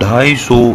250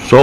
100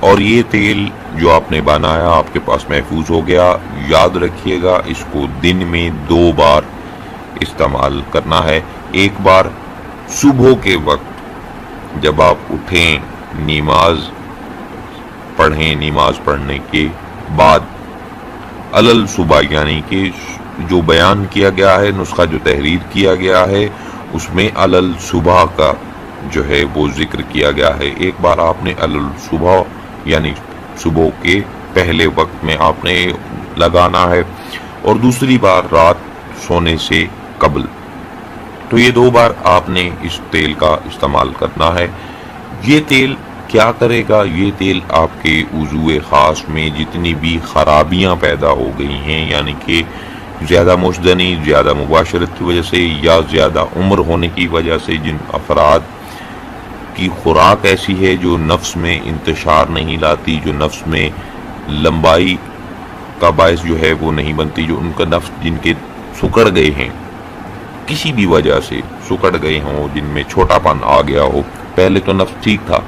اور یہ تیل جو آپ نے بنایا آپ کے پاس محفوظ ہو گیا. یاد رکھیے گا اس کو دن میں 2 بار استعمال کرنا ہے. ایک بار صبح کے وقت جب آپ اٹھیں، نماز پڑھنے کے بعد، علل صبح، یعنی کہ جو بیان کیا گیا ہے، نسخہ جو تحریر کیا گیا ہے اس میں علل صبح کا جو ہے وہ ذکر کیا گیا ہے. ایک بار آپ نے علل صبح یعنی صبح کے پہلے وقت میں آپ نے لگانا ہے، اور دوسری بار رات سونے سے قبل. تو یہ 2 بار آپ نے اس تیل کا استعمال کرنا ہے. یہ تیل کیا کرے گا؟ یہ تیل آپ کے وضو خاص میں جتنی بھی خرابیاں پیدا ہو گئی ہیں، یعنی کہ زیادہ مشدنی، زیادہ مباشرت کی وجہ سے یا زیادہ عمر ہونے کی وجہ سے، جن افراد کی خوراک ایسی ہے جو نفس میں انتشار نہیں لاتی، جو نفس میں لمبائی کا باعث جو ہے وہ نہیں بنتی، جو ان کا نفس جن کے سکڑ گئے ہیں، کسی بھی وجہ سے سکڑ گئے ہوں، جن میں چھوٹا پن آ گیا ہو. پہلے تو نفس ٹھیک تھا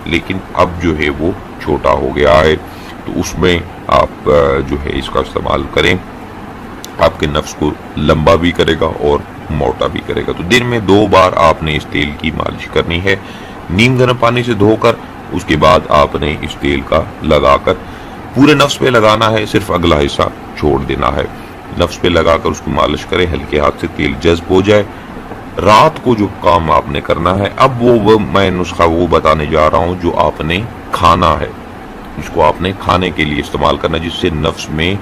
لیکن اب جو ہے وہ چھوٹا ہو گیا ہے، تو اس میں آپ جو ہے اس کا استعمال کریں. آپ کے نفس کو لمبا بھی کرے گا اور موٹا بھی کرے گا. تو دن میں 2 بار آپ نے اس تیل کی مالش کرنی ہے. نیم گرم پانی سے دھو کر اس کے بعد آپ نے اس تیل کا لگا کر پورے نفس پہ لگانا ہے، صرف اگلا حصہ چھوڑ دینا ہے. نفس پہ لگا کر اس کو مالش کریں، ہلکے ہاتھ سے تیل جذب ہو جائے. رات کو جو کام آپ نے کرنا ہے، اب وہ میں نسخہ وہ بتانے جا رہا ہوں جو آپ نے کھانا ہے، جس کو آپ نے کھانے کے لیے استعمال کرنا ہے، جس سے نفس میں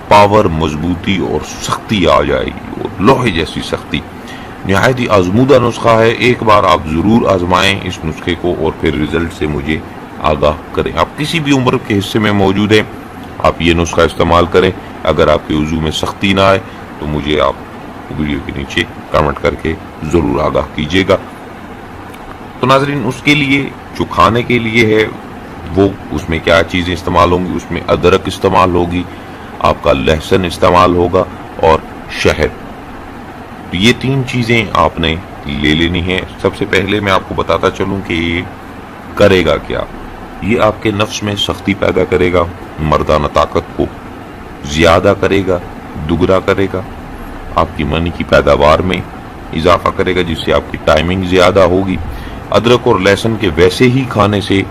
پاور، مضبوطی اور سختی آ جائے گی، اور لوہے جیسی سختی. نہایت ہی آزمودہ نسخہ ہے. ایک بار آپ ضرور آزمائیں اس نسخے کو اور پھر رزلٹ سے مجھے آگاہ کریں. آپ کسی بھی عمر کے حصے میں موجود ہیں، آپ یہ نسخہ استعمال کریں. اگر آپ کے وضو میں سختی نہ آئے تو مجھے آپ ویڈیو کے نیچے کمنٹ کر کے ضرور آگاہ کیجیے گا. تو ناظرین، اس کے لیے جو کھانے کے لیے ہے وہ اس میں کیا چیزیں استعمال ہوں گی؟ اس میں ادرک استعمال ہوگی، آپ کا لہسن استعمال ہوگا اور شہد. تو یہ 3 چیزیں آپ نے لے لینی ہیں. سب سے پہلے میں آپ کو بتاتا چلوں کہ یہ کرے گا کیا. یہ آپ کے نفس میں سختی پیدا کرے گا، مردانہ طاقت کو زیادہ کرے گا، دگنا کرے گا، آپ کی منی کی پیداوار میں اضافہ کرے گا، جس سے آپ کی ٹائمنگ زیادہ ہوگی. ادرک اور لہسن کے ویسے ہی کھانے سے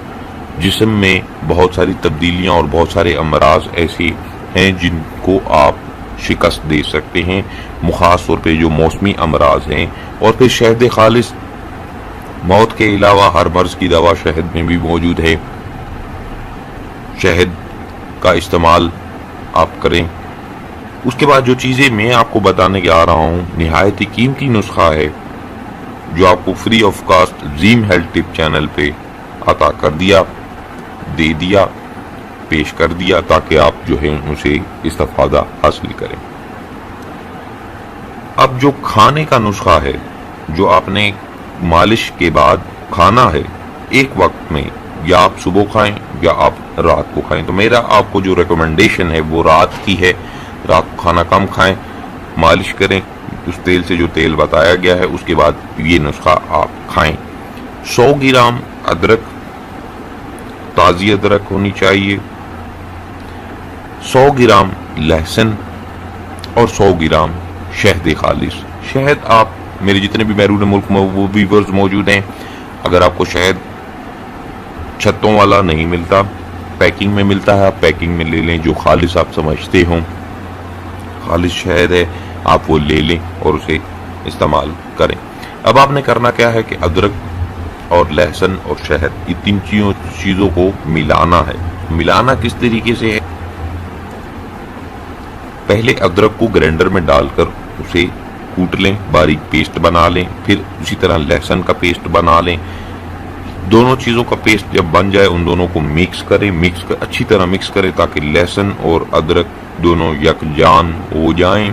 جسم میں بہت ساری تبدیلیاں اور بہت سارے امراض ایسے ہیں جن کو آپ شکست دے سکتے ہیں، خاص طور پہ جو موسمی امراض ہیں. اور پھر شہد خالص، موت کے علاوہ ہر مرض کی دوا شہد میں بھی موجود ہے. شہد کا استعمال آپ کریں. اس کے بعد جو چیزیں میں آپ کو بتانے کے آ رہا ہوں، نہایت ہی قیمتی نسخہ ہے جو آپ کو فری آف کاسٹ زیم ہیلتھ ٹپ چینل پہ عطا کر دیا، دے دیا، پیش کر دیا، تاکہ آپ جو ہے اسے استفادہ حاصل کریں. اب جو کھانے کا نسخہ ہے، جو آپ نے مالش کے بعد کھانا ہے، ایک وقت میں یا آپ صبح کھائیں یا آپ رات کو کھائیں. تو میرا آپ کو جو ریکمنڈیشن ہے وہ رات کی ہے. رات کو کھانا کم کھائیں، مالش کریں اس تیل سے جو تیل بتایا گیا ہے، اس کے بعد یہ نسخہ آپ کھائیں. 100 گرام ادرک، تازی ادرک ہونی چاہیے، 100 گرام لہسن اور 100 گرام شہد خالص. شہد آپ میرے جتنے بھی بیرون ملک میں وہ ویورز موجود ہیں، اگر آپ کو شہد چھتوں والا نہیں ملتا، پیکنگ میں ملتا ہے، آپ پیکنگ میں لے لیں. جو خالص آپ سمجھتے ہوں، خالص شہد ہے، آپ وہ لے لیں اور اسے استعمال کریں. اب آپ نے کرنا کیا ہے کہ ادرک اور لہسن اور شہد، یہ 3 چیزوں کو ملانا ہے. ملانا کس طریقے سے ہے؟ پہلے ادرک کو گرینڈر میں ڈال کر اسے کوٹ لیں، باریک پیسٹ بنا لیں. پھر اسی طرح لہسن کا پیسٹ بنا لیں. دونوں چیزوں کا پیسٹ جب بن جائے ان دونوں کو مکس کریں، اچھی طرح مکس کریں تاکہ لہسن اور ادرک دونوں یکجان ہو جائیں.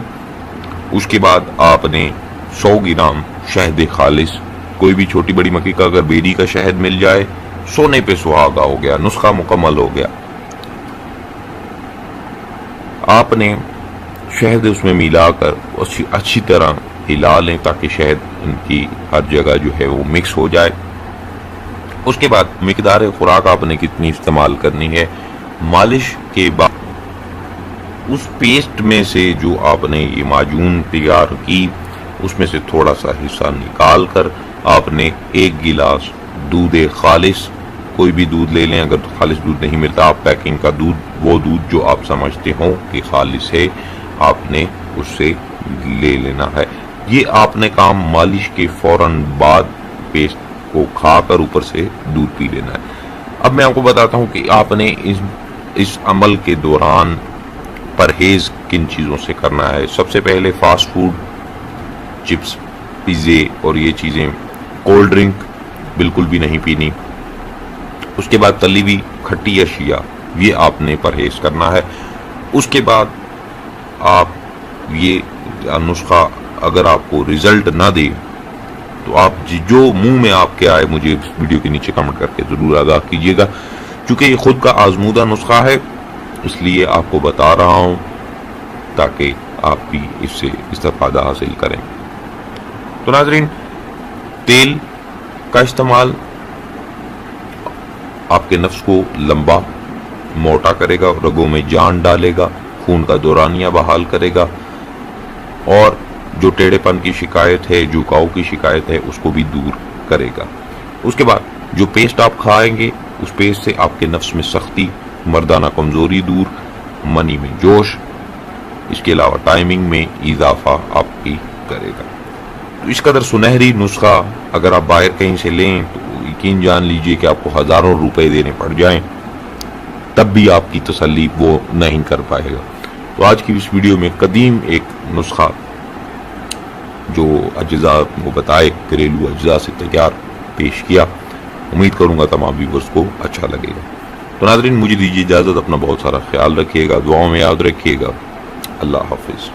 اس کے بعد آپ نے 100 گرام شہد خالص، کوئی بھی چھوٹی بڑی مکی کا اگر بیری کا شہد مل جائے، سونے پہ سہاگا ہو گیا، نسخہ مکمل ہو گیا. آپ نے شہد اس میں ملا کر اچھی طرح ہلا لیں تاکہ شہد ان کی ہر جگہ جو ہے وہ مکس ہو جائے. اس کے بعد مقدار خوراک آپ نے کتنی استعمال کرنی ہے. مالش کے بعد اس پیسٹ میں سے جو آپ نے یہ معجون تیار کی اس میں سے تھوڑا سا حصہ نکال کر آپ نے 1 گلاس دودھ خالص، کوئی بھی دودھ لے لیں، اگر خالص دودھ نہیں ملتا آپ پیکنگ کا دودھ، وہ دودھ جو آپ سمجھتے ہوں کہ خالص ہے آپ نے اس سے لے لینا ہے. یہ آپ نے کام مالش کے فوراً بعد پیسٹ کو کھا کر اوپر سے دودھ پی لینا ہے. اب میں آپ کو بتاتا ہوں کہ آپ نے اس عمل کے دوران پرہیز کن چیزوں سے کرنا ہے. سب سے پہلے فاسٹ فوڈ، چپس، پیزے اور یہ چیزیں، کولڈ ڈرنک بالکل بھی نہیں پینی. اس کے بعد تلی ہوئی کھٹی اشیاء، یہ آپ نے پرہیز کرنا ہے. اس کے بعد آپ یہ نسخہ اگر آپ کو رزلٹ نہ دے تو آپ جو منہ میں آپ کے آئے مجھے ویڈیو کے نیچے کمنٹ کر کے ضرور آگاہ کیجیے گا. چونکہ یہ خود کا آزمودہ نسخہ ہے اس لیے آپ کو بتا رہا ہوں تاکہ آپ بھی اس سے استفادہ حاصل کریں. تو ناظرین، تیل کا استعمال آپ کے نفس کو لمبا موٹا کرے گا، رگوں میں جان ڈالے گا، خون کا دورانیہ بحال کرے گا، اور جو ٹیڑھے پن کی شکایت ہے، جھکاؤ کی شکایت ہے، اس کو بھی دور کرے گا. اس کے بعد جو پیسٹ آپ کھائیں گے اس پیسٹ سے آپ کے نفس میں سختی، مردانہ کمزوری دور، منی میں جوش، اس کے علاوہ ٹائمنگ میں اضافہ آپ کی کرے گا. تو اس قدر سنہری نسخہ اگر آپ باہر کہیں سے لیں تو یقین جان لیجئے کہ آپ کو ہزاروں روپے دینے پڑ جائیں تب بھی آپ کی تسلی وہ نہیں کر پائے گا. تو آج کی اس ویڈیو میں قدیم ایک نسخہ جو اجزاء کو بتائے گھریلو اجزاء سے تیار پیش کیا. امید کروں گا تمام ویورز کو اچھا لگے گا. تو ناظرین، مجھے دیجیے اجازت، اپنا بہت سارا خیال رکھیے گا، دعاؤں میں یاد رکھیے گا. اللہ حافظ.